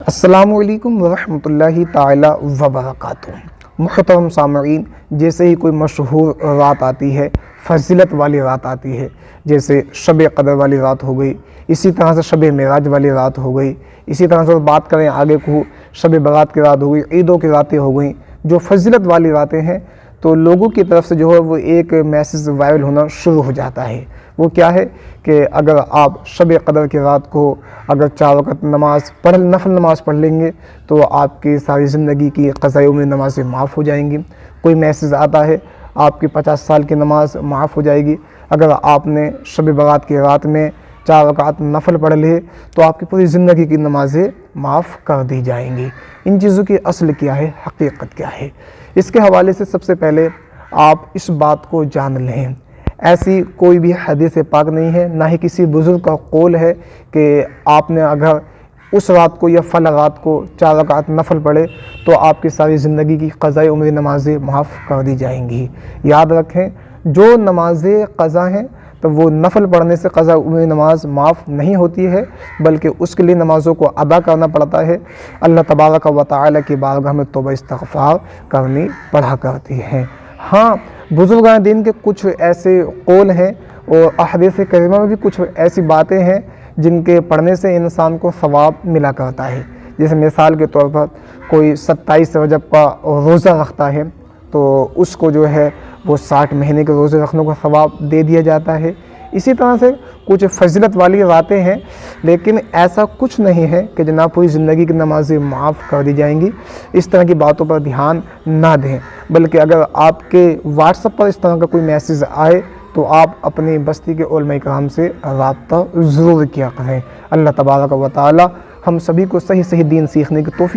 अस्सलामुअलैकुम वरहमतुल्लाहि ताला वबरकातुहू। मुहतरम सामईन, जैसे ही कोई मशहूर रात आती है, फजीलत वाली रात आती है, जैसे शब क़दर वाली रात हो गई, इसी तरह से शब मेराज वाली रात हो गई, इसी तरह से बात करें आगे को शब बारात की रात हो गई, ईदों की रातें हो गई, जो फजीलत वाली रातें हैं, तो लोगों की तरफ से जो है वो एक मैसेज वायरल होना शुरू हो जाता है। वो क्या है कि अगर आप शब क़दर की रात को अगर 4 वक़्त नमाज़ नफल नमाज़ पढ़ लेंगे तो आपकी सारी ज़िंदगी की क़ज़ाए उम्र नमाज़ें माफ़ हो जाएंगी। कोई मैसेज आता है आपकी 50 साल की नमाज माफ़ हो जाएगी। अगर आपने शब बारात की रात में 4 रकात नफल पढ़ लिए तो आपकी पूरी ज़िंदगी की नमाज़ें माफ़ कर दी जाएंगी। इन चीज़ों की असल क्या है, हकीकत क्या है, इसके हवाले से सबसे पहले आप इस बात को जान लें। ऐसी कोई भी हदीस पाक नहीं है, ना ही किसी बुज़ुर्ग का कौल है कि आपने अगर उस रात को या फला रात को 4 रकात नफल पढ़े तो आपकी सारी ज़िंदगी की क़ज़ाए उम्र नमाज़ें माफ़ कर दी जाएंगी। याद रखें, जो नमाज़ें क़ज़ा हैं तो वो नफल पढ़ने से क़ज़ा उम्र नमाज माफ़ नहीं होती है, बल्कि उसके लिए नमाज़ों को अदा करना पड़ता है। अल्लाह तबारक व तआला की बारगाह में तौबा इस्तिग़फ़ार करनी पड़ा करती है। हाँ, बुज़ुर्गान दीन के कुछ ऐसे कौल हैं और अहदीस करीमा में भी कुछ ऐसी बातें हैं जिनके पढ़ने से इंसान को सवाब मिला करता है। जैसे मिसाल के तौर पर कोई 27 रजब का रोज़ा रखता है तो उसको जो है वो 60 महीने के रोज़े रखने का सवाब दे दिया जाता है। इसी तरह से कुछ फजीलत वाली बातें हैं, लेकिन ऐसा कुछ नहीं है कि जनाब पूरी ज़िंदगी की नमाज़ें माफ़ कर दी जाएंगी। इस तरह की बातों पर ध्यान ना दें, बल्कि अगर आपके व्हाट्सएप पर इस तरह का कोई मैसेज आए तो आप अपनी बस्ती के उलमा इकराम से रब्ता ज़रूर किया करें। अल्लाह तबारक व तआला हम सभी को सही सही दीन सीखने की तौफीक